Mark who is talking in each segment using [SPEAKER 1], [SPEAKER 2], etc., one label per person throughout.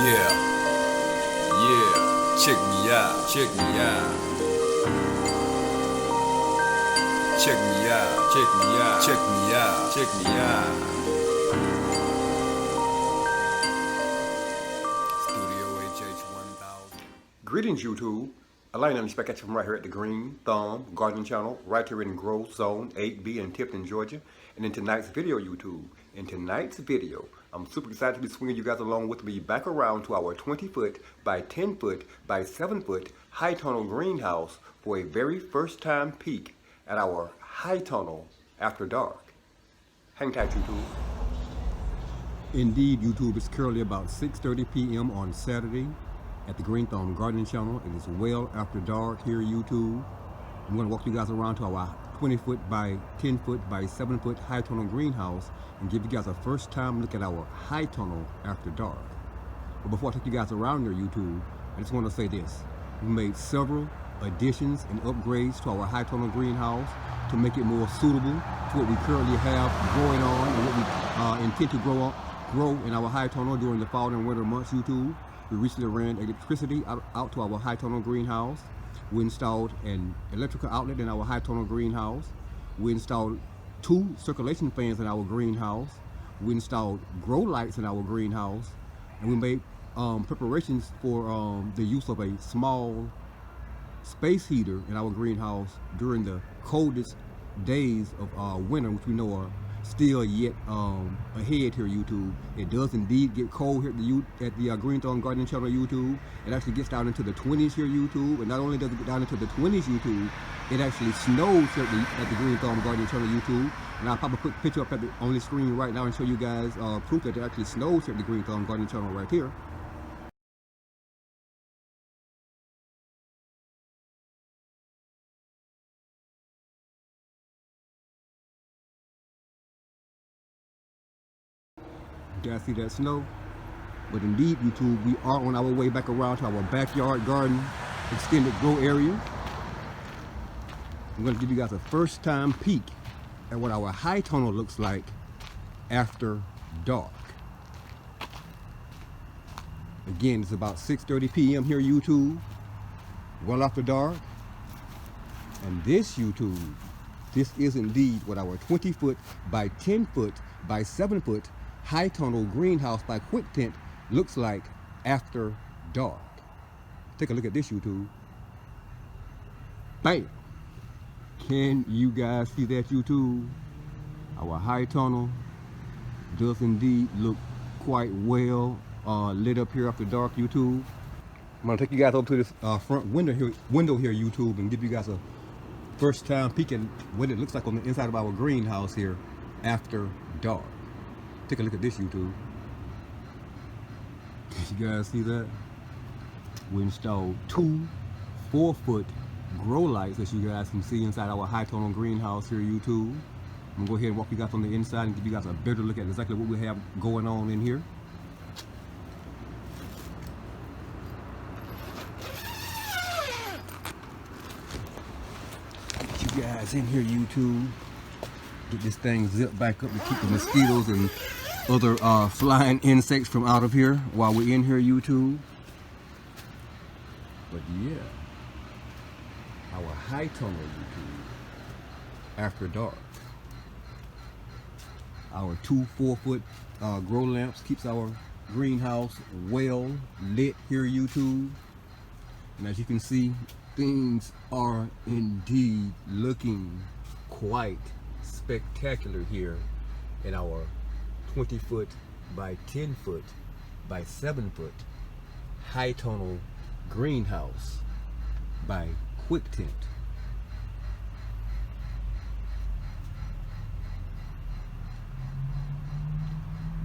[SPEAKER 1] Yeah, yeah, check me out, check me out, check me out, check me out, check me out, check me out. Studio HH 1000.
[SPEAKER 2] Greetings, YouTube. Elaine and back at you from right here at the Green Thumb Gardening Channel, right here in Growth Zone 8B in Tifton, Georgia. And in tonight's video, YouTube, I'm super excited to be swinging you guys along with me back around to our 20-foot by 10-foot by 7-foot high tunnel greenhouse for a very first time peek at our high tunnel after dark. Hang tight, YouTube. Indeed, YouTube, it's currently about 6:30 p.m. on Saturday at the Green Thumb Gardening Channel. It is well after dark here, YouTube. I'm going to walk you guys around to our 20-foot by 10-foot by 7-foot high tunnel greenhouse and give you guys a first time look at our high tunnel after dark. But before I take you guys around there, YouTube, I just want to say this. We made several additions and upgrades to our high tunnel greenhouse to make it more suitable to what we currently have going on and what we intend to grow in our high tunnel during the fall and winter months, YouTube. We recently ran electricity out to our high tunnel greenhouse. We installed an electrical outlet in our high tunnel greenhouse. We installed 2 circulation fans in our greenhouse. We installed grow lights in our greenhouse. And we made preparations for the use of a small space heater in our greenhouse during the coldest days of winter, which we know are still yet ahead here, YouTube. It does indeed get cold here at the Green Thumb Gardening Channel, YouTube. It actually gets down into the 20s here, YouTube. And not only does it get down into the 20s, YouTube, it actually snows here at the Green Thumb Gardening Channel, YouTube. And I'll pop a quick picture up on the screen right now and show you guys proof that it actually snows here at the Green Thumb Gardening Channel right here. You guys see that snow? But indeed, YouTube, we are on our way back around to our backyard garden extended grow area. I'm going to give you guys a first time peek at what our high tunnel looks like after dark. Again, it's about 6:30 p.m. here, YouTube, well after dark. And this, YouTube, this is indeed what our 20-foot by 10-foot by 7-foot high tunnel greenhouse by Quick Tent looks like after dark. Take a look at this, YouTube. Bam! Can you guys see that, YouTube? Our high tunnel does indeed look quite well lit up here after dark, YouTube. I'm gonna take you guys over to this front window here, YouTube, and give you guys a first time peek at what it looks like on the inside of our greenhouse here after dark. Take a look at this, YouTube. You guys see that? We installed 2 4-foot grow lights, as you guys can see inside our high tunnel greenhouse here, YouTube. I'm gonna go ahead and walk you guys on the inside and give you guys a better look at exactly what we have going on in here. Get you guys in here, YouTube. Get this thing zipped back up to keep the mosquitoes and other flying insects from out of here while we're in here, YouTube. But yeah, our high tunnel, YouTube, after dark. Our 2 4-foot grow lamps keeps our greenhouse well lit here, YouTube. And as you can see, things are indeed looking quite spectacular here in our 20-foot by 10-foot by 7-foot high tunnel greenhouse by Quick Tent.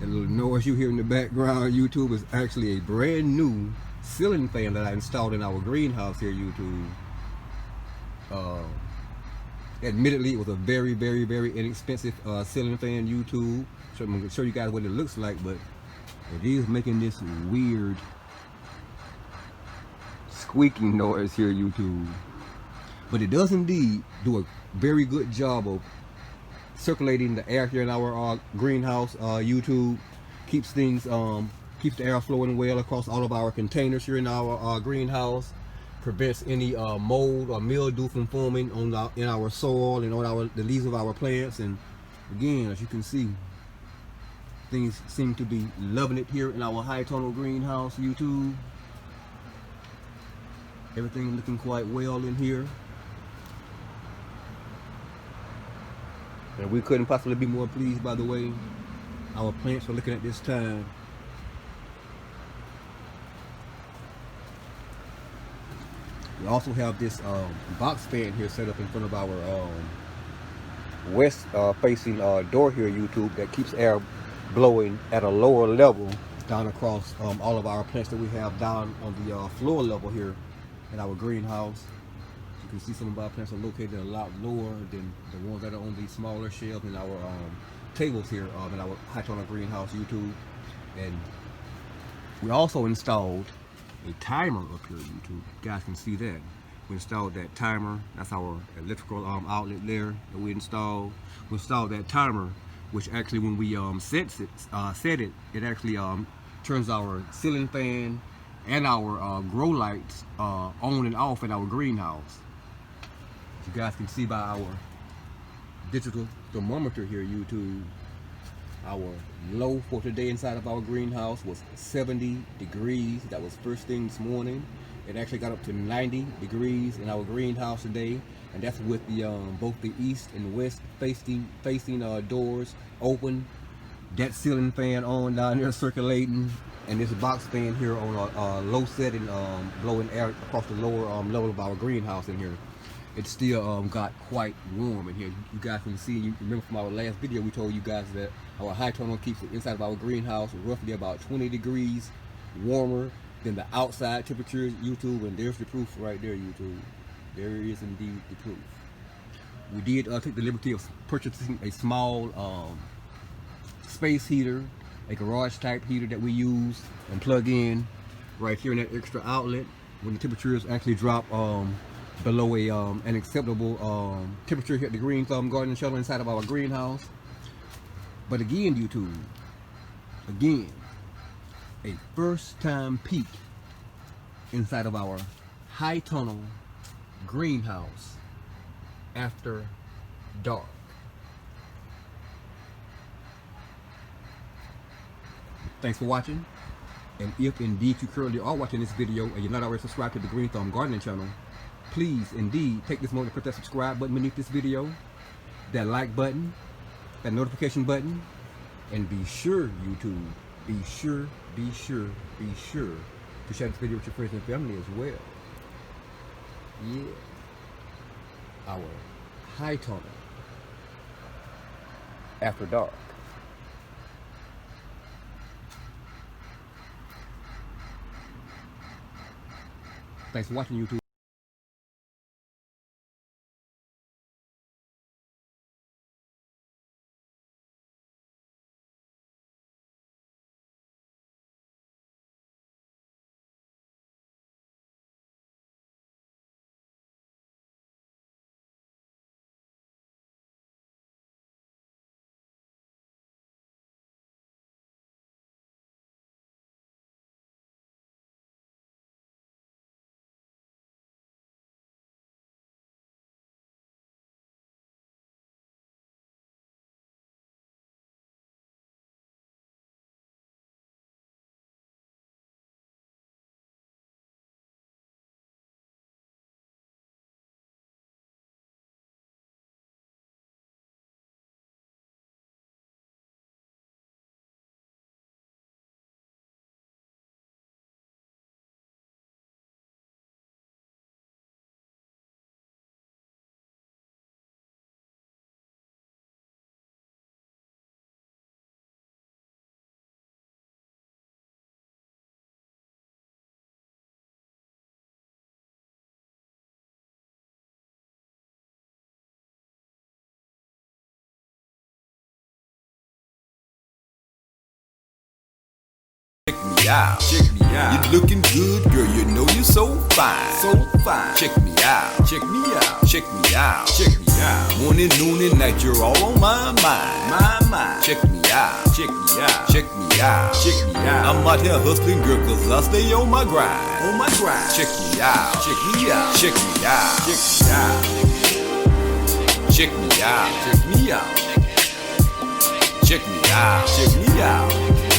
[SPEAKER 2] That little noise you hear in the background, YouTube, is actually a brand new ceiling fan that I installed in our greenhouse here, YouTube. Admittedly, it was a very, very, very inexpensive ceiling fan, YouTube. So I'm going to show you guys what it looks like, but it is making this weird squeaking noise here, YouTube. But it does indeed do a very good job of circulating the air here in our greenhouse, YouTube. Keeps things keeps the air flowing well across all of our containers here in our greenhouse. Prevents any mold or mildew from forming on in our soil and on the leaves of our plants. And again, as you can see, things seem to be loving it here in our high tunnel greenhouse, YouTube. Everything looking quite well in here. And we couldn't possibly be more pleased by the way our plants are looking at this time. We also have this box fan here set up in front of our west facing door here, YouTube, that keeps air blowing at a lower level down across all of our plants that we have down on the floor level here in our greenhouse. You can see some of our plants are located a lot lower than the ones that are on these smaller shelves in our tables here in our high tunnel greenhouse, YouTube. And we also installed a timer up here, YouTube. You guys can see that. We installed that timer. That's our electrical outlet there that we installed. We installed that timer, which actually when we set it, it actually turns our ceiling fan and our grow lights on and off in our greenhouse. As you guys can see by our digital thermometer here, YouTube, our low for today inside of our greenhouse was 70 degrees. That was first thing this morning. It actually got up to 90 degrees in our greenhouse today, and that's with the both the east and west facing doors open, that ceiling fan on down there circulating, and this box fan here on a low setting blowing air across the lower level of our greenhouse in here. It still got quite warm in here. You guys can see, you remember from our last video, we told you guys that our high tunnel keeps the inside of our greenhouse roughly about 20 degrees warmer than the outside temperatures, YouTube. And there's the proof right there, YouTube. There is indeed the proof. We did take the liberty of purchasing a small space heater, a garage type heater that we use and plug in right here in that extra outlet when the temperatures actually drop below an acceptable temperature here at the Green Thumb Garden Shelter inside of our greenhouse. But again, YouTube, again, a first time peek inside of our high tunnel greenhouse after dark. Thanks for watching, and if indeed you currently are watching this video and you're not already subscribed to the Green Thumb Gardening channel, please indeed take this moment to put that subscribe button beneath this video, that like button, that notification button, and be sure, YouTube, be sure to share this video with your friends and family as well. Yeah, our high tunnel after dark. Thanks for watching, YouTube.
[SPEAKER 1] Check me out. Check me out. You looking good, girl, you know you so fine, so fine. Check me out, check me out, check me out, check me out. Morning, noon, and night, you're all on my mind, my mind. Check me out, check me out, check me out, check me out. I'm out here hustling, girl, cause I stay on my grind, on my grind. Check me out, check me out, check me out, check me out, check me out, check me out, check me out, check me out.